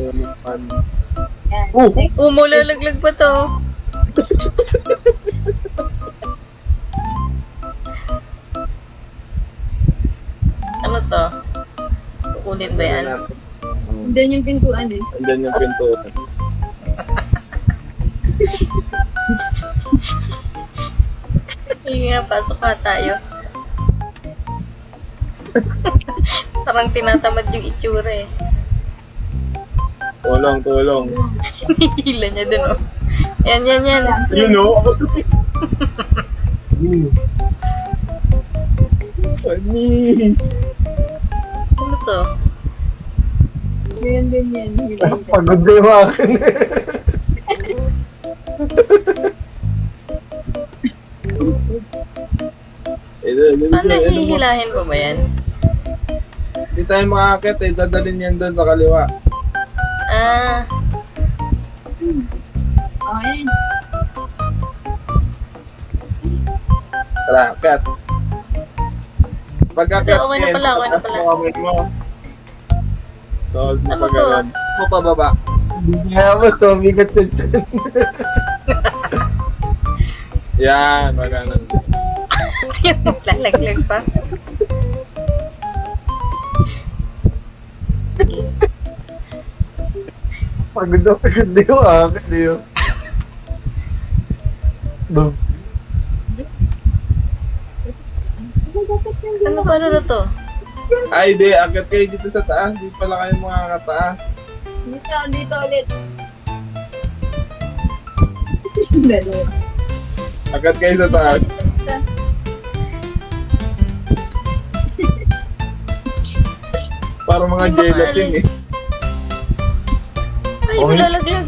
Yan. Umulalaglag pa to. Ano to? Kukunin ba yan? Andyan yung pintuan eh. Andyan yung pintuan. Sige nga, pasok pa tayo. Parang tinatamad yung itsura eh. Tulong, tulong. Hila niya dun oh. Yan. You know, ako to Funny. Ano to? Ganyan. Hila. Pagod na yung akin. Paano hihilahin mo ba yan? Hindi tayo makakit eh. Dadalhin yan doon sa kaliwa. Ah, Okay. Tara, cut. Pagka-cut Okay na pala, okay na pala. Solve mo Ano pa to? ganun. Mo pa baba. Hindi nga mo, so bigat na dyan. Yan, maganon. lalaglag pa. Pagod na yung akin na yun. Dum. Ano pa na to? Ay, di. Agad kayo dito sa taas. Di pala kayo makakataas. Dito ulit. Dalawa. Agad kayo sa taas. Para mga Hindi gelatin eh. Ay, Okay. malalaglag.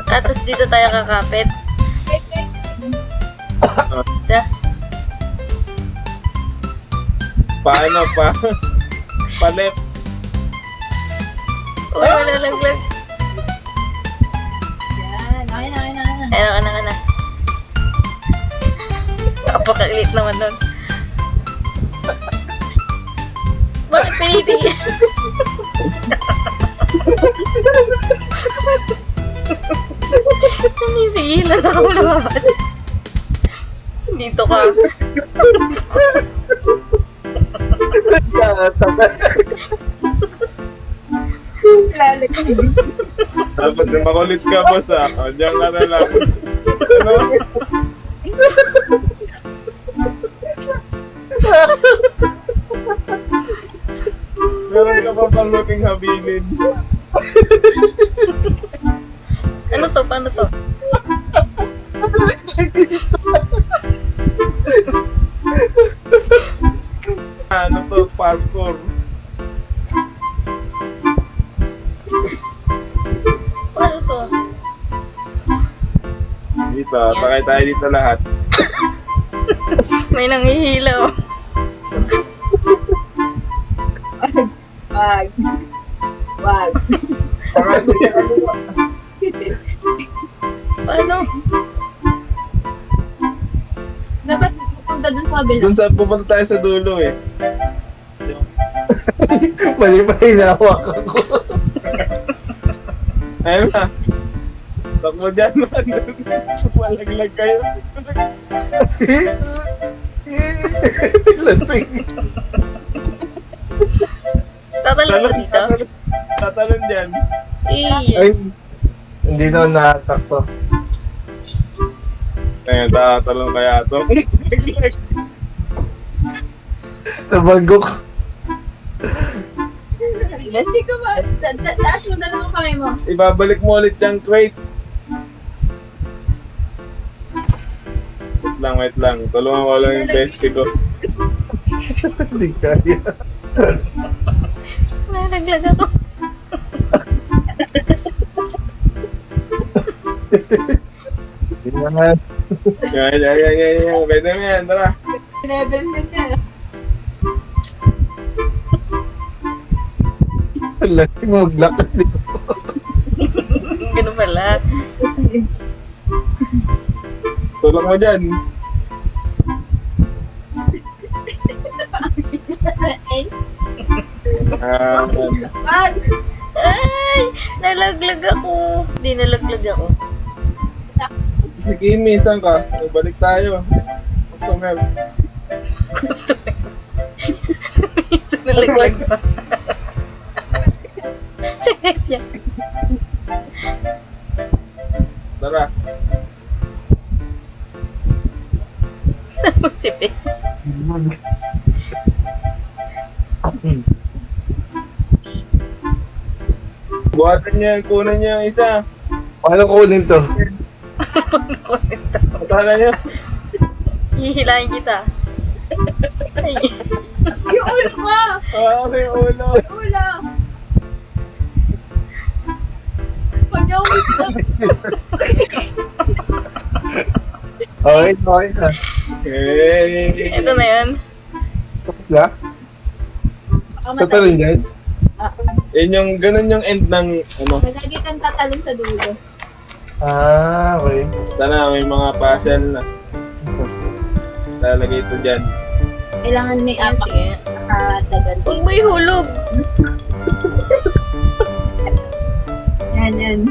Tapos dito tayo kakapit. Da. Paano pa? Palit. Uy, malalaglag. Yan. Okay na. Ayun, ka na. Napakailit naman nun. Bakit pinipigil? Pinipigilan ako lumabas. Dito ka. Lalaglag. Dapat na makulit ka, boss ah. O, diyan ka na lang. Meron ka pa pang looking habilin. Ano to? Paano to? Ano to? Parkour. Paano to? Dito, sakay tayo dito lahat. May nanghihila oh. Wag. Paano yan? Paano? Dapat pupunta dun sa kabila. Doon saan pupunta tayo sa dulo eh. Mali pa hinawak ako. Ayun na. Takbo dyan man. Malaglag kayo. Lasing. Tatalo ba dito? Tatalon dyan. Iya. Ay, hindi na nakatakto. Ayun, tatalon kaya ito. Nabagok. Hindi ko ba? Taas mo na lang ang kamay mo. Ibabalik mo ulit yung crate. Wait lang. Tulungan ko lang yung bestie ko. Hindi kaya. Nalaglag ako. Yan. Yan. Pwede mo yan. Tara. Level din yan. Lasing maglakad dito. Ganun pala. Tulong mo dyan. Man! Ay! Nalaglag ako. Hindi nalaglag ako. Si Kimi, saan ka? Balik tayo. Customer. Gusto ko. Minsan nalaglag pa. Sige. Tara. Tapos si Pe. Buhatan niya, kunan niya yung isa. Paano kunin to? Pataka niya. Hihilahin kita. Ay. Yung ulo mo! Okay, ulo. Yung ulo! Pag niya umito. Okay, okay na. Okay. Ito na yan. Tapos na? Tatalon yan? Yun yung, ganun yung end ng, ano. Lagi kang tatalon sa dulo. Ah, okay. Sana may mga puzzle na. Lalagay ito dyan. Kailangan may apak Sige. dagan. Huwag mo ihulog. Yan.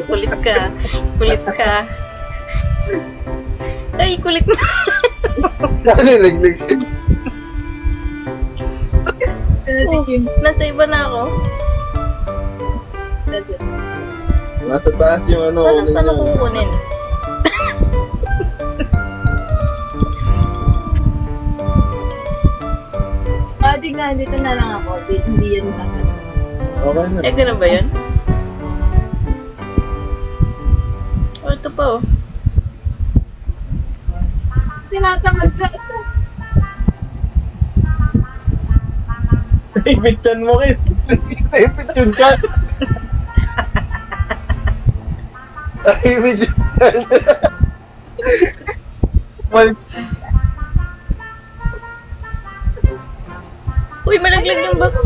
Kulit ka. Kulit ka. Ay, kulit na. Nalilaglag. Oh, nasa iba na ako. Nasa taas yung ano. Walang ulo saan niya. ako kukunin. Tignan, dito na lang ako. Hindi yan sa akin. Okay na. Eh, ganun ba yun? Oh, ito pa oh. Tinatamad sa... Ibitchan mo, kids. Naipit yun dyan. Naipit yun dyan. Mal- Uy, malaglag yung box.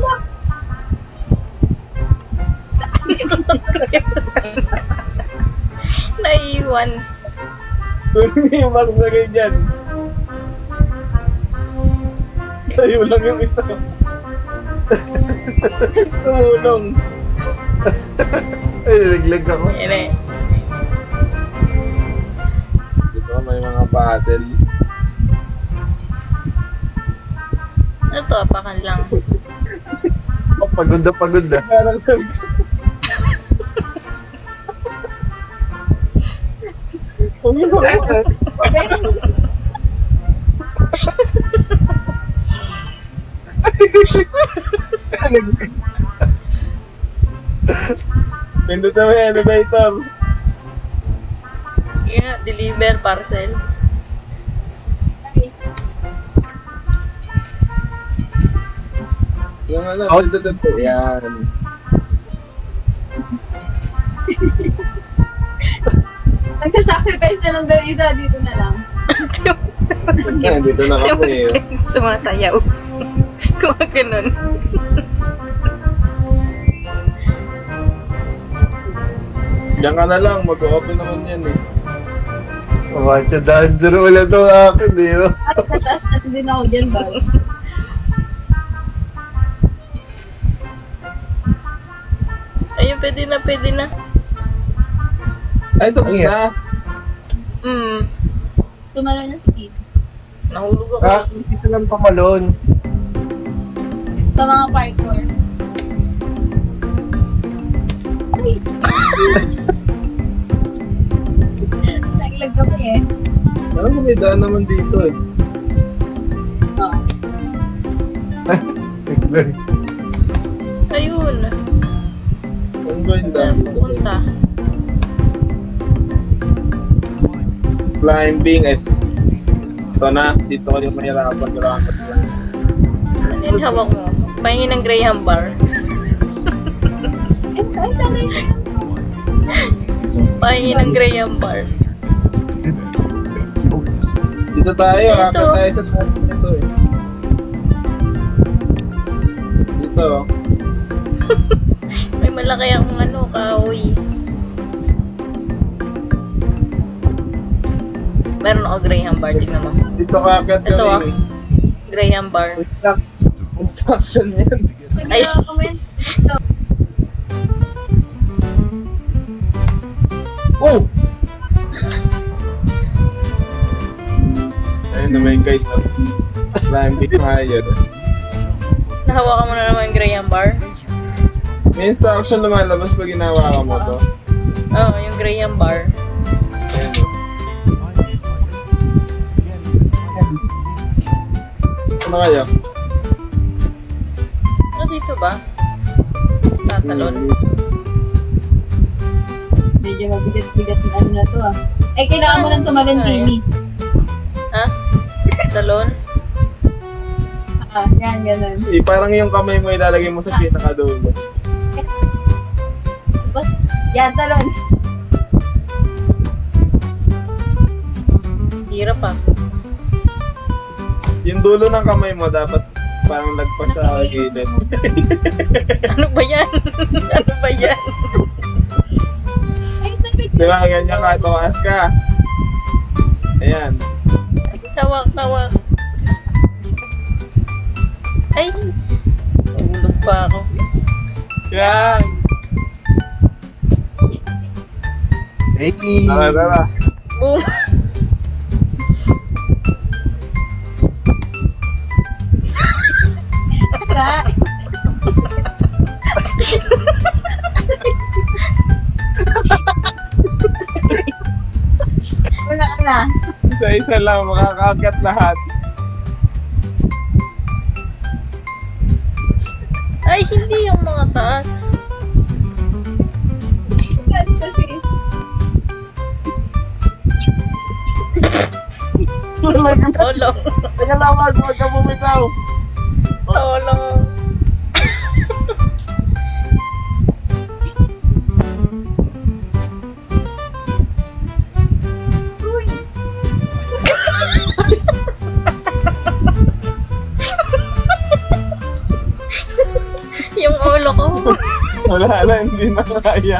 Naiwan. Kunin yung box na kayo dyan. Tayo lang yung isa. Tumulong. Ay, nalaglag ako. Yan eh. Dito may mga puzzle. Ano to? Apakan lang. Oh, pagod na. Parang sabi ko. Uminom ako. Pindot na may elevator. Yeah, deliver parcel. Yung ano, Oh. pindot na po. Yan. Nagsasacrifice na lang daw isa, dito na lang. Yan, dito na kami. Sumasayaw. Kung ganun. Diyan ka na lang, mag-open naman yan eh. Mamancha dander wala to akin, di ba? At kataas na din ako dyan, ba? Ayun, pwede na. Ay, tapos Ayan. na. Tumalo na si Kid. Nahulog ako. Ah, dito lang pamalon. Sa mga parkour. Ay! Naglag kami eh. Parang may daan naman dito eh. Oh. Naglag. Ayun. Ano ba yung daan Saan dito? pupunta? Climbing eh. Ito na, dito ko yung mahirapan. Ano yung hawak mo? Pahingin ng Graham bar. Pahingin ng Graham bar. Dito tayo, Dito. akit tayo sa side nito eh. Dito. May malaki akong kahoy. Meron ako Graham bar, tignan mo. Dito ka akit Ito, kami. Graham bar. Instruction yan. Sige, Ay. comment. Gusto. Oh! Ayun na may guide na. Climbing higher. Nahawakan mo na naman yung Graham bar. May instruction lumalabas pag ginawa ka mo to. Oo, yung Graham bar. Ayun o. Ano kaya? Ano dito ba? Tatalon. Medyo mabigat-bigat na ano na to ah. Eh, kailangan mo lang tumalon, Timmy. Ha? Talon? Ah, yan, ganun. Parang yung kamay mo ilalagay mo sa pinakadulo. Tapos, yan, talon. Hirap ah. Yung dulo ng kamay mo dapat parang lagpas sa gilid. Ano ba yan? Ano ba yan? Ay, sakit. Di ba? Ganyan ka, tumaas ka. Ayan. Tawak. Ay! Nahulog pa ako. Yan! Hey! Tara. Boom! Tara. Wala ka na. Isa-isa lang, makakagat lahat. Ay, hindi yung mga taas. Kasi, Tolong. Teka lang, huwag ka bumitaw. Tolong. uy, Yung ulo ko. Wala, hindi na kaya.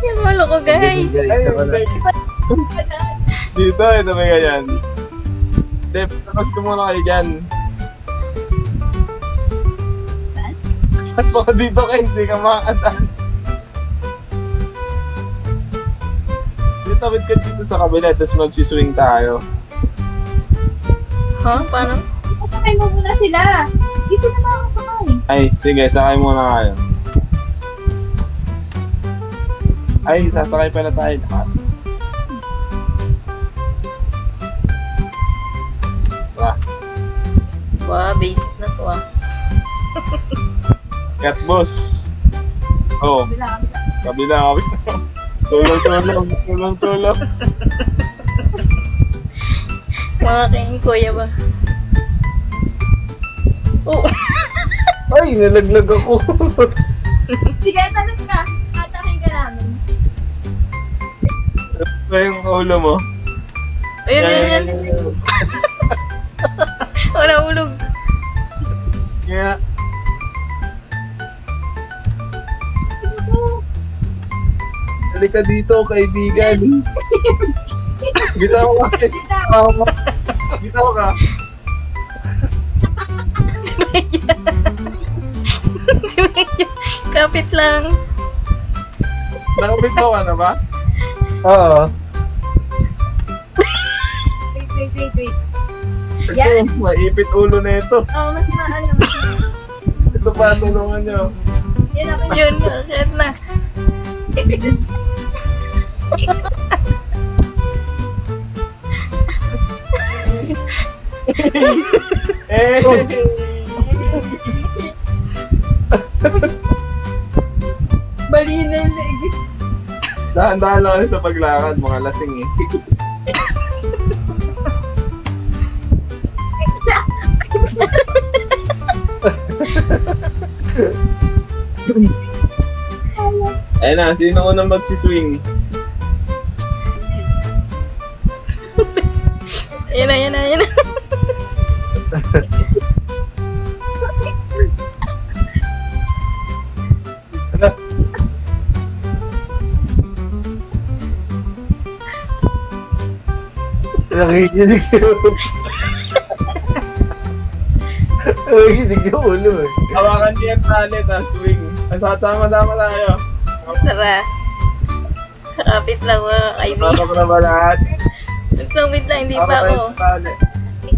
Yung ulo ko, guys. Dito, ito may ganyan. Dep, tapos ko muna kayo dyan. At baka dito kayo, hindi ka makakatan. Ditawid ka dito sa kabila, tapos magsiswing tayo. Ha? Paano? Papakay mo muna sila. Hindi sila makakasakay. Ay, sige, sakay muna kayo. Ay, sasakay pala tayo lahat. Wow, basic na to ah. Cat boss. Oh, Bila. kabila. Tulong. Mga kain kuya ba? Oh! Ay, nalaglag ako. Sige, talon ka. Atakin ka namin. Ito yung ulo mo. Ayun. Wala ulog. Kaya, halika dito, kaibigan. Bitaw ka. Bitaw ka. Kapit lang. Nakabitaw ka na ba? Oo. Wait. Ito, Yan. maipit ulo na ito. Oh, mas maano. Ito pa, tulungan nyo. Yan ako. Yun, kahit na. Eh! Mali na yung leg. Dahan-dahan lang kasi sa paglakad, mga lasing eh. Ayun na, sino unang magsiswing? Yan na. Nakikinig yun. Nakikinig yung ulo eh. Hawakan niya yung tali, tapos swing. Sama-sama tayo. Tara. Kapit lang mga kaibigan. Hawak na ba lahat? Wait lang, hindi pa Hawak ako. sa tali.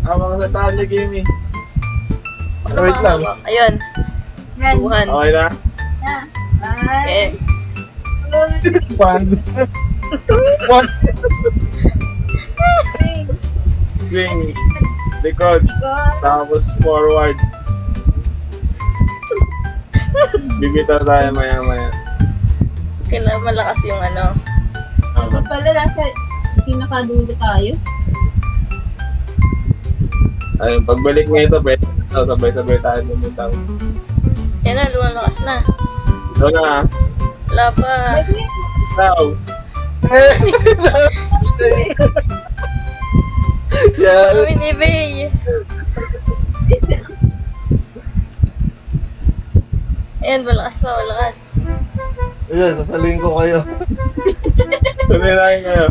Hawak sa tali, Kimi. Ano Wait ba lang. hawak? Ayun, Yan. buhan. Okay na? Na. Ay. Okay. One. What? Swing. Likod. Ikot. Tapos forward. Bibitaw tayo maya-maya. Kailangan malakas yung ano. Dapat pala nasa pinakadulo tayo. Ayun, pagbalik mo ito, pwede. Sabay-sabay tayo lumitaw. Yan na, lumalakas na. Ito na. Wala pa. Itaw. Yan. Kami ni Bay. Ayan, malakas pa, malakas. Ayan, sasaling ko kayo. Sunay natin kayo.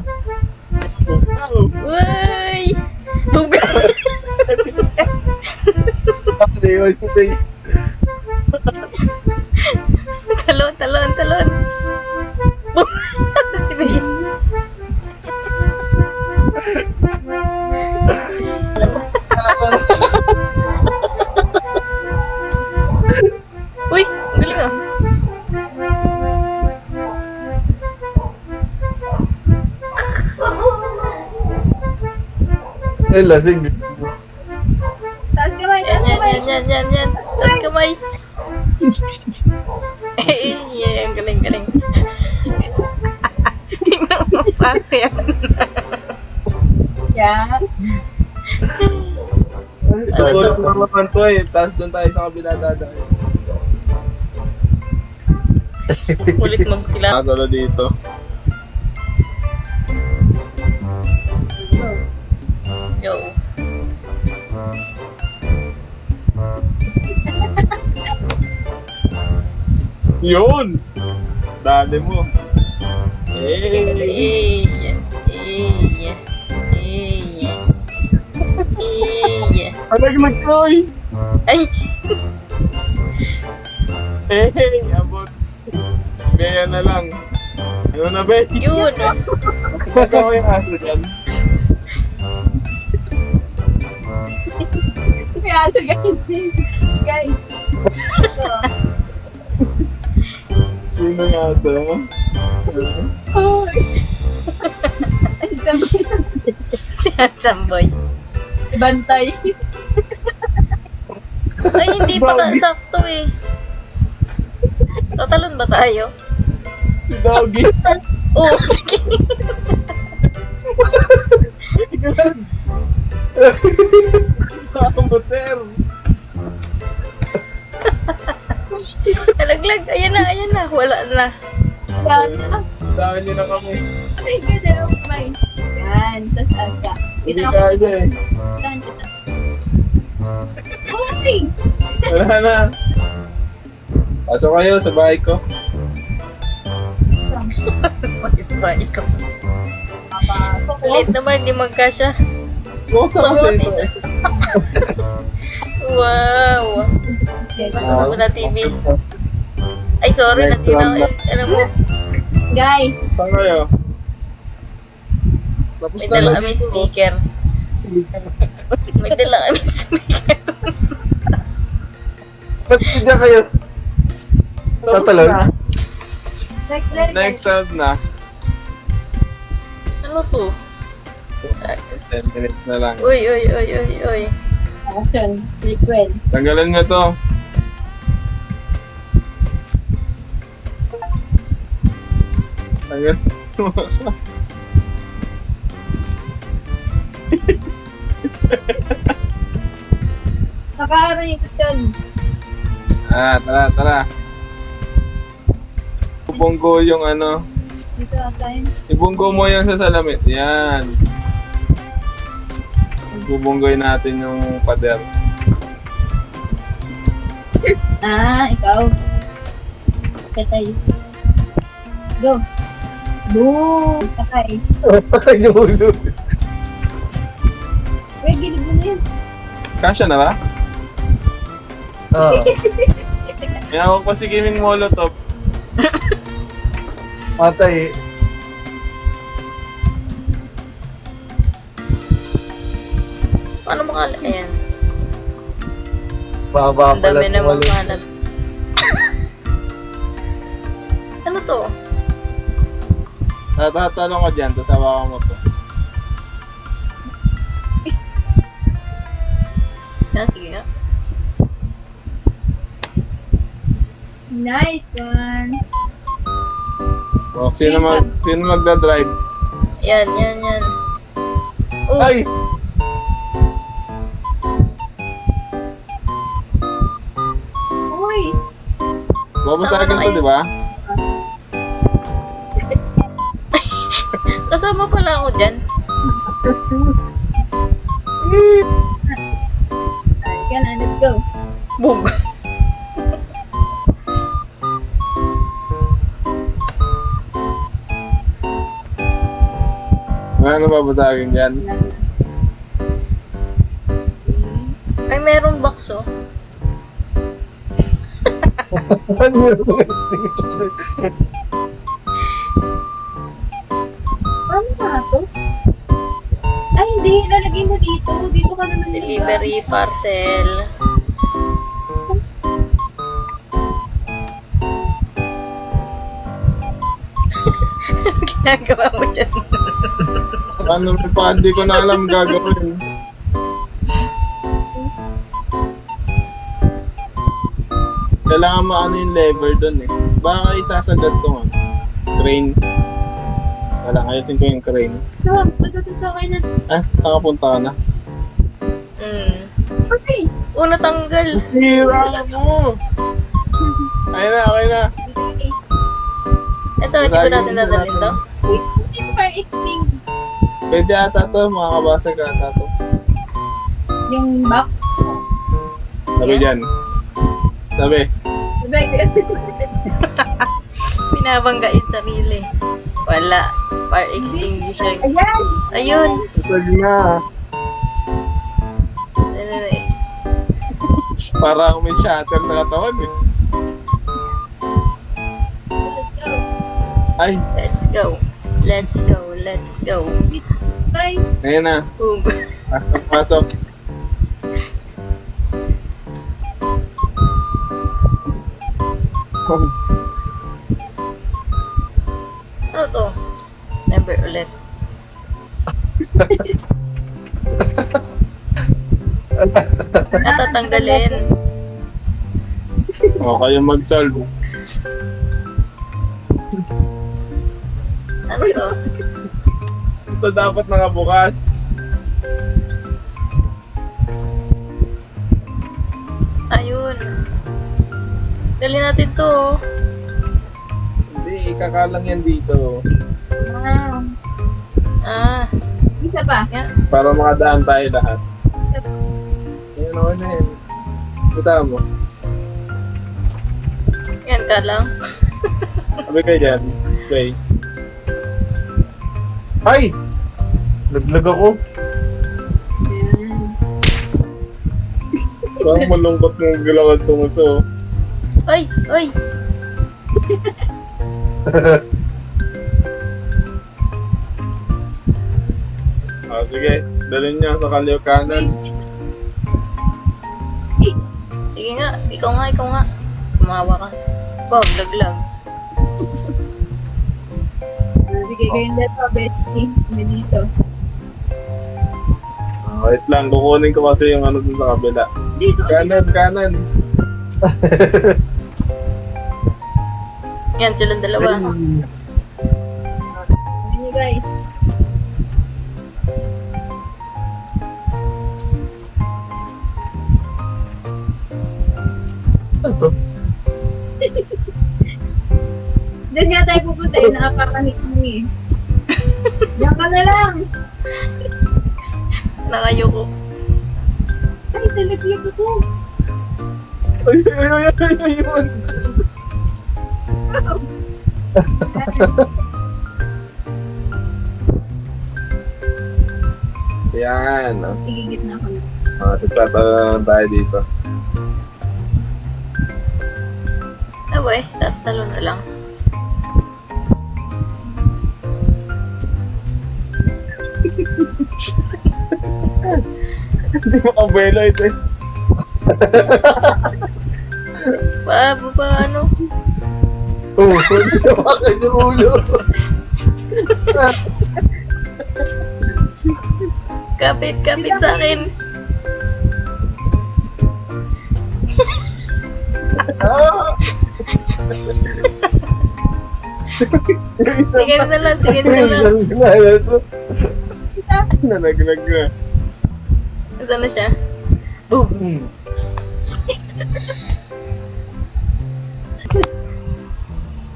Itaw. Uy! Buga! Talon, talon, talon. Si Bay. Uy, ang galing ah. Ay, lasing. Taas kamay, taas Yan, kamay. yan. Taas kamay. Ang galing, galing. Tingnan mo pa yan. Yan. Tutulog mo naman to eh. Tapos doon tayo sa kabila dadaan. Ulit magsila. Nakasalo dito. Go. Yo. Yun! Dali mo. Hey! Iya. Alag nagkoy! Ay, Hey! Abot. Kaya na lang. Ano na ba? yun. Ikaw yung aso dyan. Kaya so guys. Guys. So, Sino yung aso? ay, sabi, Si Samboy. ibantay. Ay, hindi pala sakto eh. Tatalon ba tayo? Si Doggy. Oo, sige. Ako ba, sir? Nalaglag. Ayan na. Wala na. Yan. Dahil nyo na kami. Ay, ganda ng kamay. Yan. Tapos asa. Hindi kaya eh. Yan, kita. Uy! Wala na. Pasok kayo sa bahay ko. Pag-isbay ko. Papasok ko. Late naman, hindi magkasya. Bukas kasi ito eh. Wow. Okay, Ano na TV? Ay, sorry. Next Natira round ko. Ano mo? guys, Saan kayo? Tapos May na dala lang kami dito. speaker. May dala kami speaker. Ba't hindi kayo? Tapos Tatalon? na. next level. Next round na. Ano to? 10 minutes na lang. Uy. Action. Liquid. Tanggalan nga to. Tanggalan mo siya. Nakaharang yung yun. Tara. Ibunggo yung ano. Dito na tayo. Ibunggo mo yung sa salamin. Yan. Bubunggoy natin yung pader. Ikaw. Patay. Go. Boom! Patay. Patay yung ulo. Kasya na ba? Ah, May ako pa si Kiming Molotov. matay. Paano makala? Ayan. Baba Ang pala dami namang tumalit. kalat. Ano to? Tatanong ko dyan, tapos hawakan mo to. Yan, sige nga. Nice one. O, sino magdadrive? Yan. Oh, Ay! Uy! Babasagin Sama na to, kayo. di ba? kasama pala ako dyan. Halika na, let's go. Boom. Ano babasagin dyan? Ay, meron box, oh. Ano yun? Paano nga to? Ay, hindi. Lalagay mo dito. Dito ka naman. Delivery, parcel. Ano ginagawa mo dyan? Ano pa, hindi ko na alam gagawin. Kailangan maano yung lever dun eh. Baka isasagat to nga. Crane. Wala, ayusin ko yung crane. Ito sa akin na. Ah, nakapunta ka na. Okay. Una tanggal. Sira mo! Okay na. Ito, hindi ba natin dadalhin to? Yung fire extinct. Pwede ata to, mga kabasag ata to. Yung box. Sabi dyan. Sabi. Sabay ko. Pinabangga yung sarili. Wala. Fire extinguisher. Ayan! Ayun. Sabi na. Para akong may shatter sa katawan eh. Let's go. Ay, Let's go. Bye. ngayon na. Boom. Pasok. Ano to? Never ulit. Natatanggalin. O, kayo mag-solve. Ano to? Ito dapat nakabukas. Ayun. Dali natin to. Oh. Hindi, ikakalang yan dito. Wow. Ah. Isa pa. Yan. Para makadaan tayo lahat. Ayan ako na yan. Kita mo. Yan ka lang. Sabi kayo dyan. Okay. Ay! Laglag ako. Ayan. Parang malungkot mong gilawad tumuso. Ay! Sige, dalhin niya sa kaliw kanan. Sige nga. Ikaw nga. Kumawa ka. Wow, laglag. Sige, kayong dalawa, Betty. Kami dito. Wait lang, kukunin ko kasi yung ano dun sa kabila. Dito. Kanan. Yan, silang dalawa. Ayan nyo, guys. Ano to? Diyan nga tayo pupunta eh. Nakakakahit mo eh. Diyan ka na lang. Nakayoko. Ay, talaglag ako. Ayun. Yan. Tapos igigit na ako. Tapos tatalon tayo dito. Abay, tatalo na lang. Hindi mo kabelo ito eh. Ano? Oo, hindi na bakit yung ulo. Kapit sa akin. Ah! Sige na lang, sige na lang. Nalaglag na. Saan na siya? Boom! Hmm.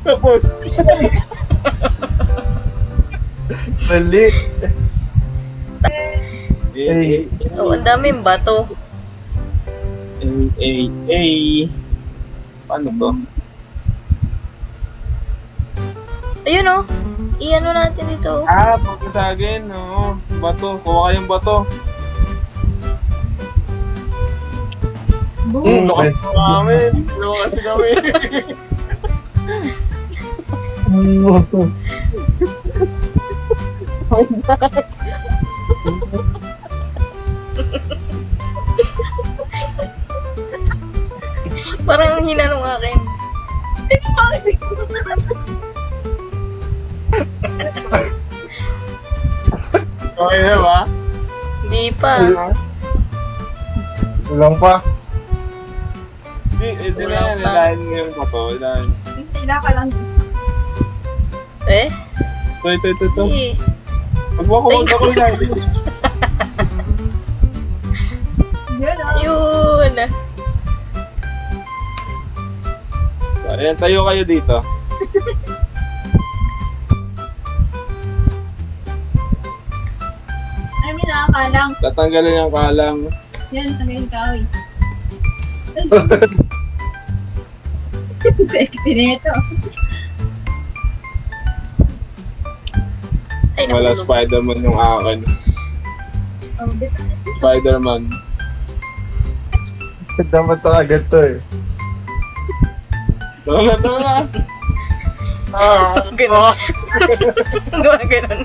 Tapos. Mali. Oh, ang daming bato. Paano to? Ayun oh. I-ano natin dito. Pagkasagin, oo. Bato, kuha kayong bato. Boom! Lukas po kami. Lukas kami. Parang ang hina nung akin. Okay na ba? Hindi pa. Ulang pa. Hindi na Wala yan. pa. Ilahin mo yung bato. Ilahin. Tila ka lang yun. Eh? Ito. Hindi. Huwag ako ilahin. Yun ah. Yun. Ayan, tayo kayo dito. Ay, may nakakalang. Tatanggalin yung kalang. Yan, tanggalin ka, oy. Sexy na ito. Ay, Wala nahulog. Spider-Man yung akin. Oh, bit- Spider-Man. Dapat to agad to eh. Tama na. Ganun. Gawa ganun.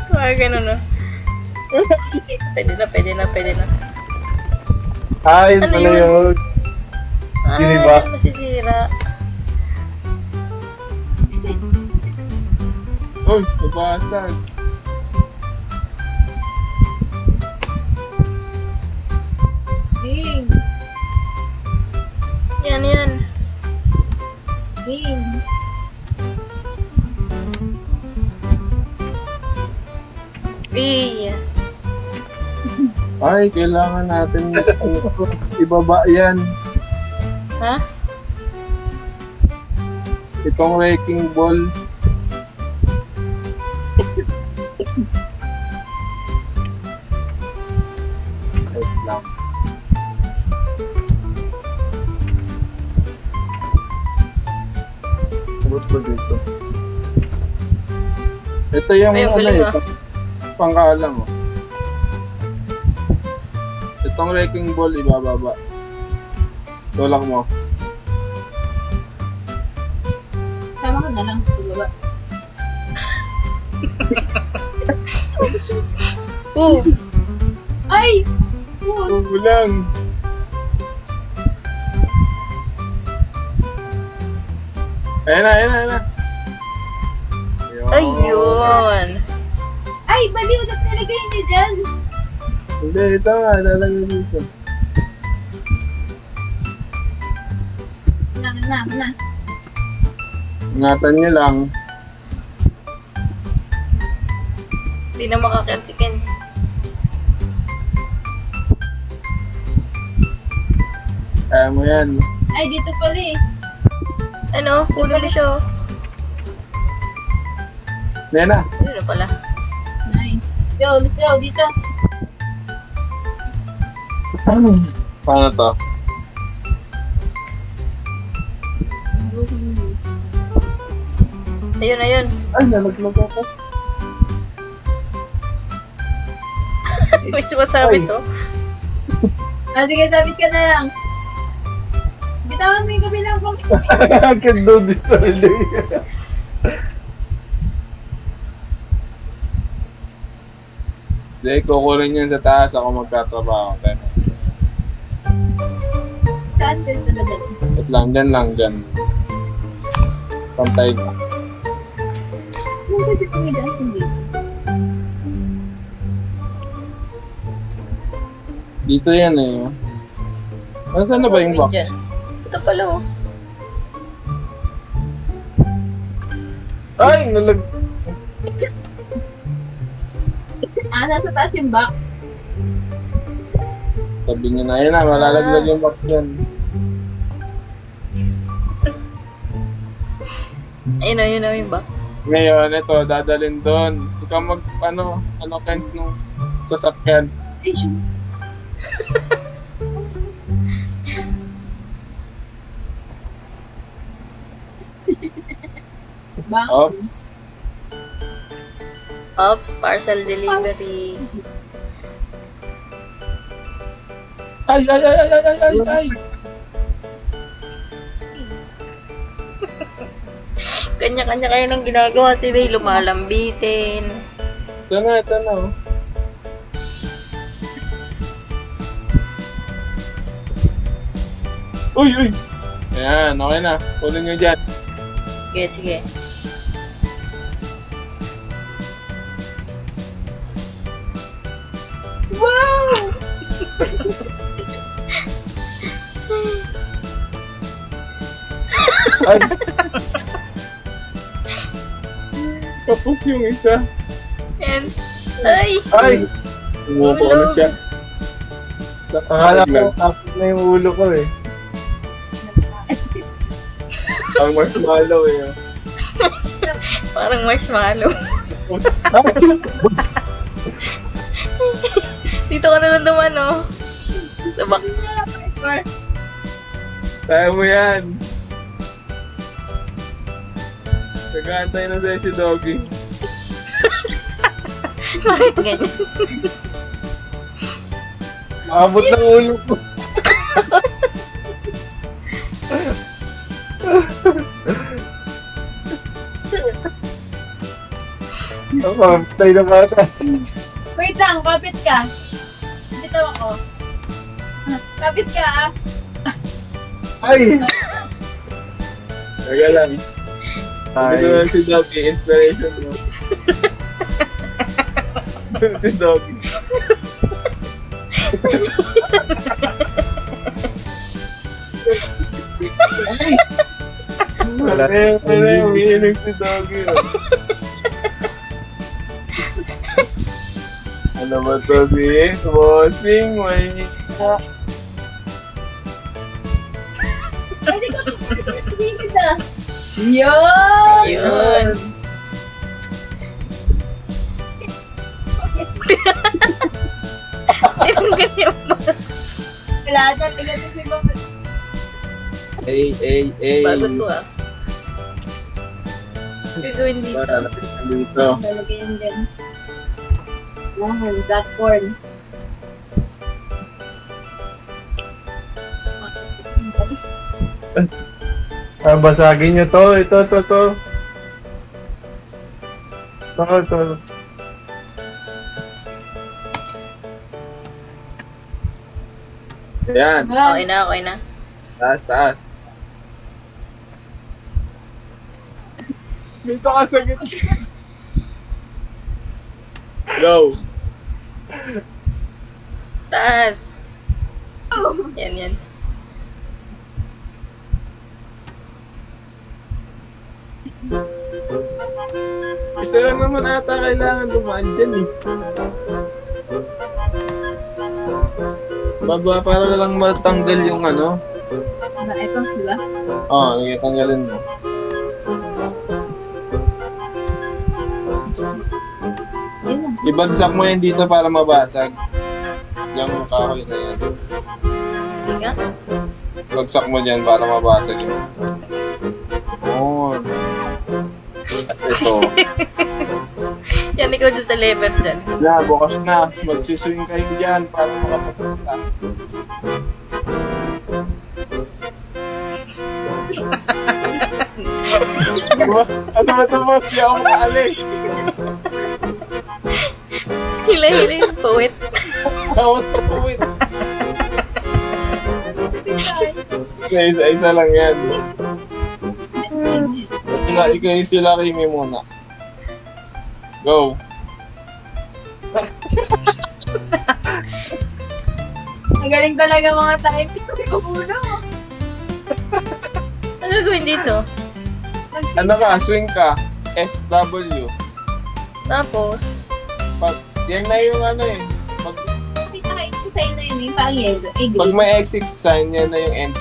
Gawa ganun, no? Pwede na. Ay, Ano pala yun? yun. Hindi ba? Yan masisira. Uy, nabasag. Ding. Yan. Ding. Iya. Ay, kailangan natin ibaba yan. Ha? Itong wrecking ball. Wait lang. Abot ko dito. Ito yung Ay, ang galing, pangkalang mo. Itong wrecking ball ibababa. Tulak mo. Sama ka na lang. Tulaba. Ay! Puss! Lang. Ayan na. Ayun. Ay! Baliw na nilagay niyo dyan! Hindi, ito nga. Lalagay dito. Na. Ingatan nyo lang. Hindi na makakit si Kenz. Kaya mo yan. Ay, dito pala eh. Ano? Kulo na siya. Nena. Ayun na pala. Nice. Let's go. Dito. Paano to? Ayun. Ay, nalaglag ako. May sumasabi to. Sige, sabit ka na lang. Bitawan mo yung kabilang box. I can do this all day. Hindi, kukunin yun sa taas. Ako magtatrabaho. Pero, Saan siya talaga? wait lang, dyan. Pantay ko. Yung pwede tumigas, hindi. Dito yan eh. Nasaan na ba yung box? Dyan. Ito pala oh. Ay, Nasa taas yung box. Sabi niyo na, ayun na, malalaglag yung box dyan. Ayun na yung box. Ngayon, ito, dadalhin doon. Ikaw ano kinds nung sasakyan. Ay, shoot. Box. Oops. Ops, parcel delivery. Ay! Kanya-kanya kayo ng ginagawa. Si May lumalambitin. Ito na, oh. Uy! Ayan, okay na. Kunin nyo dyan. Sige. Wow! Ay, Kapos yung isa. And, ay! ay, Umupo na siya. akala ko tapos na yung ulo ko eh. Ang marshmallow eh. Oh. Parang marshmallow. Dito ka na naman oh. Sa box. Kaya mo yan. Nag-aantay na sa'yo si Doggy. Bakit ganyan? Maabot ng ulo ko. Ang pamatay na bata. Wait lang, kapit ka. Dito ako. Kapit ka ah. Ay! Taga lang. Ay. Ito na si Doggy. Inspiration mo. Si Doggy. Wala. Umiinig si Doggy. Oh. Ano ba to, si? Bossing, may... Pwede ka ito na. Yun! Yun. Yung ganyan ba? Wala na, tingnan mo si Mama. Ay. Bago to ah. Gagawin dito. Para dito. Lalagay yun din. Wow, that corn. Basagin nyo to. Ito. Ito. Ayan. Okay na. Taas. Dito ka sa gitna. Go. Taas. Yan. Isa lang naman ata kailangan dumaan dyan eh. Baba para lang matanggal yung ano. Ito, di ba? Oo, tanggalin mo. Yun lang. Ibagsak mo yan dito para mabasag. Yung kahoy na yan. Sige nga. Ibagsak mo dyan para mabasag yun. Oo. At ito. Yan, ikaw dyan sa lever dyan. Yeah, bukas na. Magsiswing kayo dyan para makapagpas ka. Ano ba ito mo? Hindi ako makaalis. Hila-hila yung puwit. Ako sa puwit. Isa lang yan. Ikaw sila Kimi muna. Go. Magaling talaga mga tayo. Hindi ko muna. Ano gagawin dito? Ano ka? Swing ka. SW. Tapos, Pag, yan na yung ano eh. Sa'yo na yun yung parang yellow. Pag may exit sign, yan na yung end.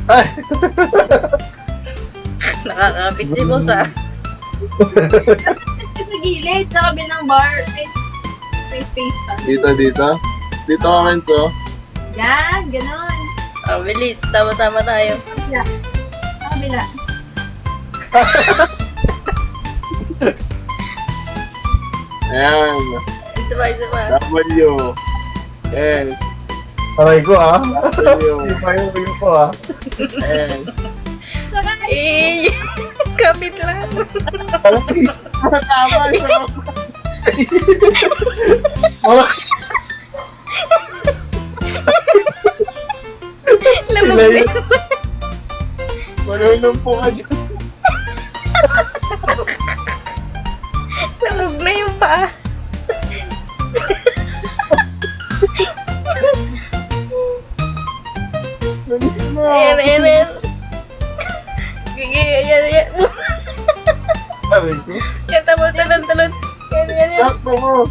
Ay! Nakakapit si boss ah. Sa gilid, sa kabilang bar. May space pa. Dito. Dito ka, Kenzo. Yan, ganun. Bilis. Tama-tama tayo. Sa kabila. Ayan. Isa pa. W. S. Aray ko ah. W. Hindi pa yung ulo ko ah. S. Eh, kapit lang. Tama siya. Lamog Sila na, yun. Malulong po ka dyan. lamog na yung paa. Ayan. Gigi, ayan. Aray ko. Yan, talon. Yan. Sakto mo.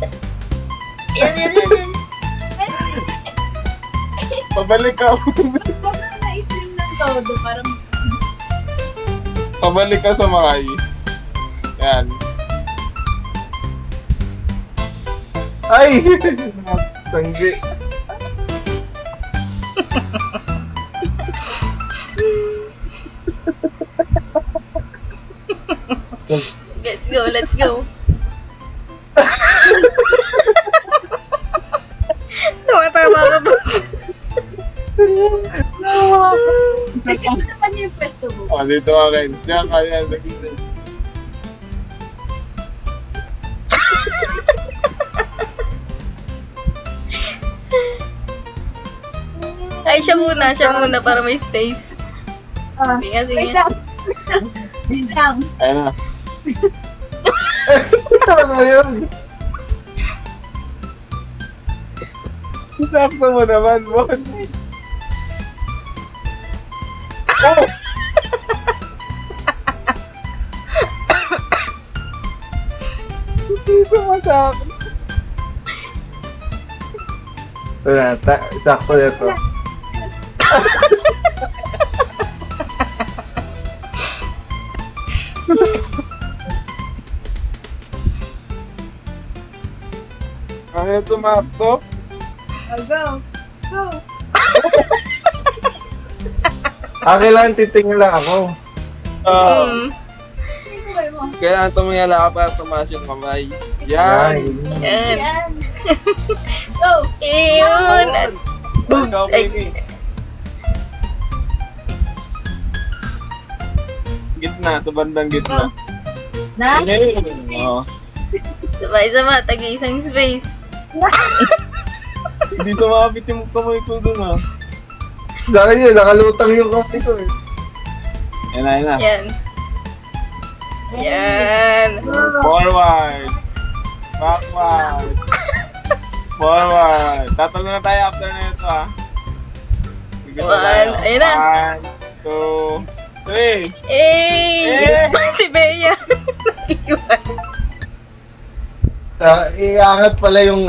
Yan. Pabalik ka. Huwag na na-stream ng todo. Parang Pabalik ka sa Makay. Yan. Ay! Tanggi. Let's go. Tama ka ba? isa pa niyo yung pwesto mo. O, dito ka rin. Diyan ka yan. Ay, siya muna para may space. Sige. Wait lang. Wait lang. Ayan na. Ano mo yun? Sakto mo naman, Bon. Dito masak. Wala, sakto nito. Ano sumakto? Go. Kailangan titingin lang ako. Kailangan tumingala ka para tumaas yung kamay. Yan. Yan. Yan. Go. Ayun. Ikaw, Ay. Kimi. Gitna, sa bandang gitna. Na? Oo. Isa pa. Tag-isang space. Hindi sumabit yung kamay ko dun ah. Sa akin yun, nakalutang yung kamay ko eh. Yan na. Yan. Forward. Backward. Forward. Tatalo na tayo after na ito ah. Sige, tayo. Ayun na. 1, 2, 3. Eh! Si Bea. Iangat pala yung